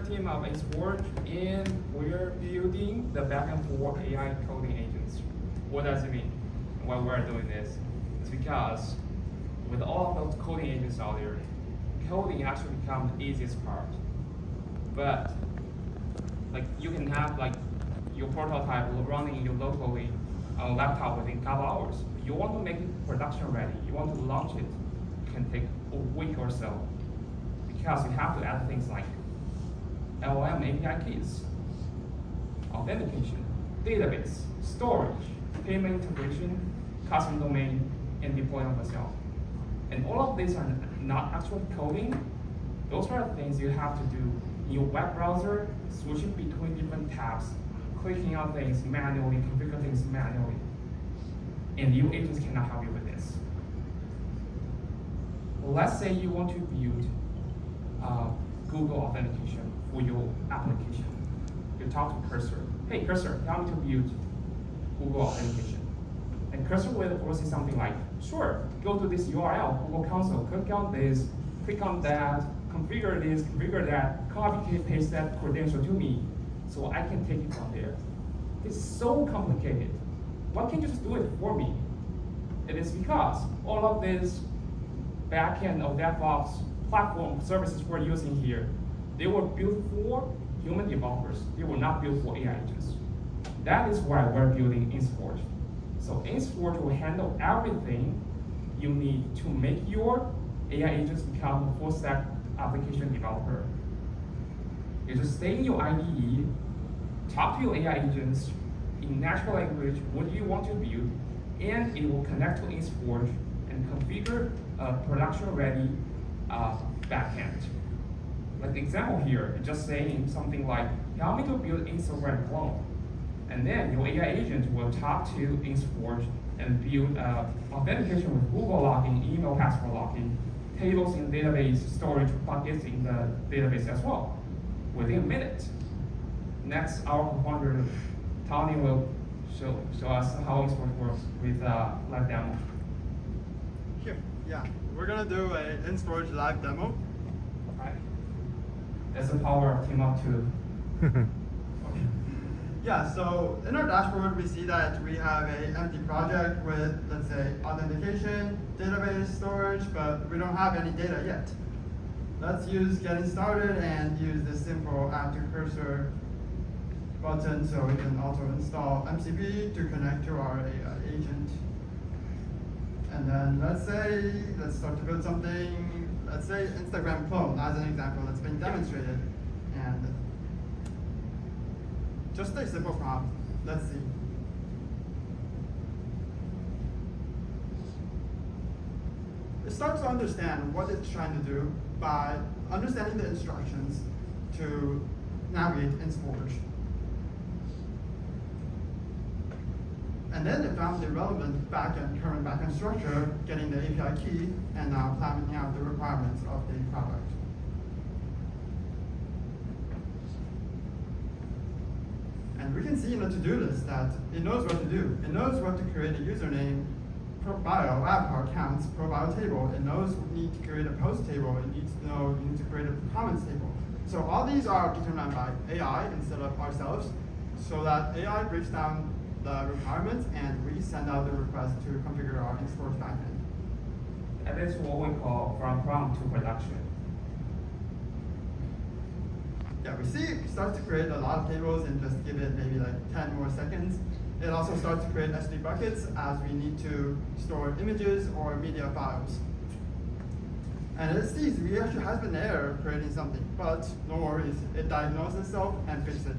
team of Insforge, and we're building the backend for AI coding agents. What does it mean? Why we're doing this? It's because with all of those coding agents out there, coding actually becomes the easiest part. But like you can have like your prototype running locally on a laptop within a couple hours. You want to make it production ready. You want to launch it. It can take a week or so because you have to add things like LLM API keys, authentication, database, storage, payment integration, custom domain, and deployment yourself. And all of these are not actual coding. Those are things you have to do in your web browser, switching between different tabs, clicking on things manually, configure things manually. And your agents cannot help you with this. Let's say you want to build Google authentication for your application. You talk to Cursor. Hey, Cursor, help me to build Google authentication. And Cursor will say something like, sure, go to this URL, Google Console, click on this, click on that, configure this, configure that, copy, paste that credential to me, so I can take it from there. It's so complicated. Why can't you just do it for me? It is because all of this backend of DevOps platform services we're using here, they were built for human developers. They were not built for AI agents. That is why we're building Insforge. So Insforge will handle everything you need to make your AI agents become a full-stack application developer. You just stay in your IDE, talk to your AI agents in natural language, what do you want to build, and it will connect to Insforge and configure a production-ready backend. Like the example here, just saying something like, help me to build Instagram clone. And then your AI agent will talk to Insforge and build authentication with Google login, email password login, tables in database, storage buckets in the database as well, within a minute. Next, our co-founder, Tony, will show us how Insforge works with live demo. Here, yeah. We're gonna do a Insforge live demo. Right. That's the power of team up too. Yeah, so in our dashboard, we see that we have an empty project with, let's say, authentication, database, storage, but we don't have any data yet. Let's use getting started and use this simple add to cursor button so we can also install MCP to connect to our AI agent. And then let's start to build something, let's say Instagram clone as an example that's been demonstrated. And just a simple prompt. Let's see. It starts to understand what it's trying to do by understanding the instructions to navigate Insforge. And then it found the relevant current backend structure, getting the API key, and now planning out the requirements of the product. And we can see in the to-do list that it knows what to do. It knows what to create a username, bio, avatar, counts, profile table. It knows we need to create a post table. It needs to know we need to create a comments table. So all these are determined by AI instead of ourselves, so that AI breaks down the requirements and we send out the request to configure our Insforge backend. That is what we call from prompt to production. Yeah, we see it starts to create a lot of tables and just give it maybe like 10 more seconds. It also starts to create S3 buckets as we need to store images or media files. And it sees we actually has been error creating something, but no worries, it diagnoses itself and fixes it.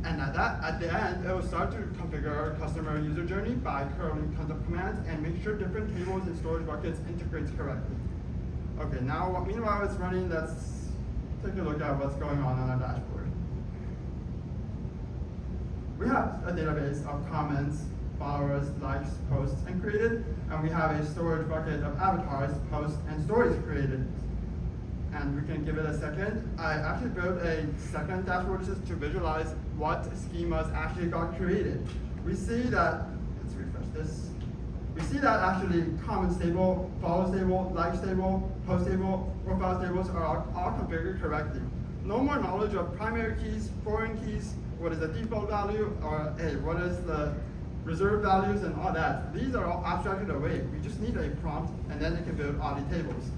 And at the end, it will start to configure our customer user journey by curling concept commands and make sure different tables and storage buckets integrates correctly. Okay, now meanwhile it's running, let's take a look at what's going on our dashboard. We have a database of comments, followers, likes, posts, and created, and we have a storage bucket of avatars, posts, and stories created. And we can give it a second. I actually built a second dashboard just to visualize what schemas actually got created. We see that, let's refresh this. we see that actually comments table, follows table, likes table, post table, profiles tables are all configured correctly. No more knowledge of primary keys, foreign keys, what is the default value, or hey, what is the reserved values and all that. These are all abstracted away. We just need a prompt, and then it can build all the tables.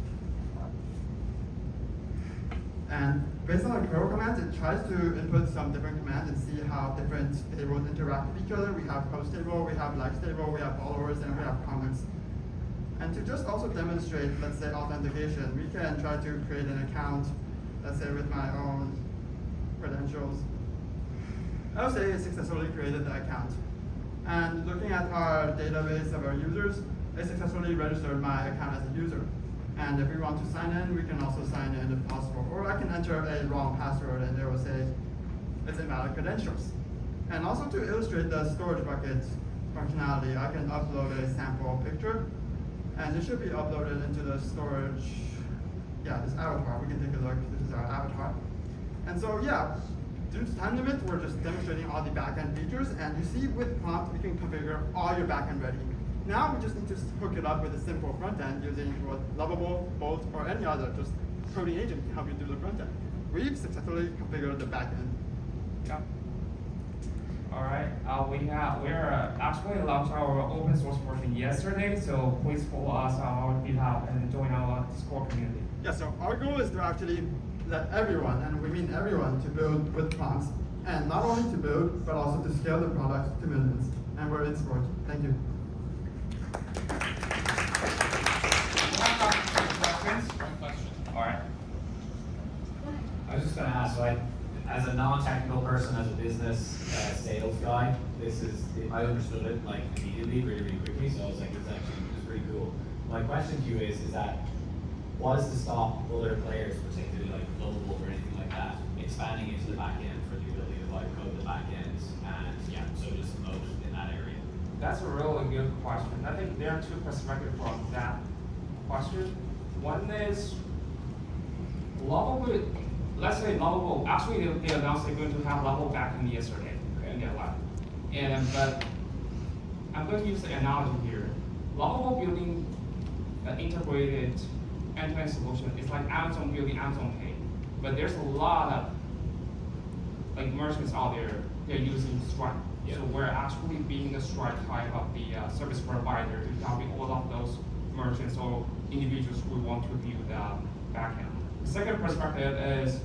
And based on the curl commands, it tries to input some different commands and see how different tables interact with each other. We have post table, we have likes table, we have followers, and we have comments. And to just also demonstrate, let's say, authentication, we can try to create an account, let's say with my own credentials. I'll say it successfully created the account. And looking at our database of our users, it successfully registered my account as a user. And if we want to sign in, we can also sign in if possible. Or I can enter a wrong password and they will say it's invalid credentials. And also to illustrate the storage bucket functionality, I can upload a sample picture. And it should be uploaded into the storage, this avatar. We can take a look. This is our avatar. And so due to time limit, we're just demonstrating all the backend features. And you see with prompt, we can configure all your backend ready. Now we just need to hook it up with a simple front end using Lovable, Bolt, or any other just coding agent can help you do the front end. We've successfully configured the backend. Yeah. All right. We're actually launched our open source version yesterday, so please follow us on our GitHub and join our Discord community. Yeah. So our goal is to actually let everyone, and we mean everyone, to build with prompts, and not only to build, but also to scale the product to millions. And we're Insforge. Thank you. All right. I was just going to ask, like, as a non-technical person, as a business sales guy, I understood it like immediately, really, really quickly. So I was like, it's pretty cool. My question to you is that what is to stop other players, particularly like Lovable or anything like that, expanding into the back end for the ability to like code the back end and so just moat in that area? That's a really good question. I think there are two perspectives from that question. One is Lovable. Let's say Lovable. Actually, they announced they're going to have Lovable backend yesterday in their lab. But I'm going to use the analogy here. Lovable building an integrated end-to-end solution. It's like Amazon building Amazon Pay, but there's a lot of like merchants out there. They're using Stripe. Yeah. So we're actually being the Stripe type of the service provider to help all of those merchants or individuals who want to build backend. The second perspective is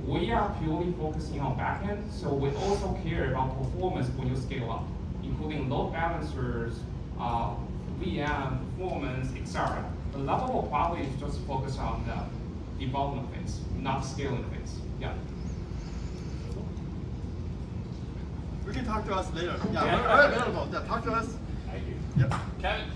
we are purely focusing on backend, so we also care about performance when you scale up, including load balancers, VM, performance, etc. The Lovable probably is just focused on the development phase, not scaling phase. Yeah. We can talk to us later. Yeah, we're available. Yeah, talk to us. Thank you. Yep. Kevin.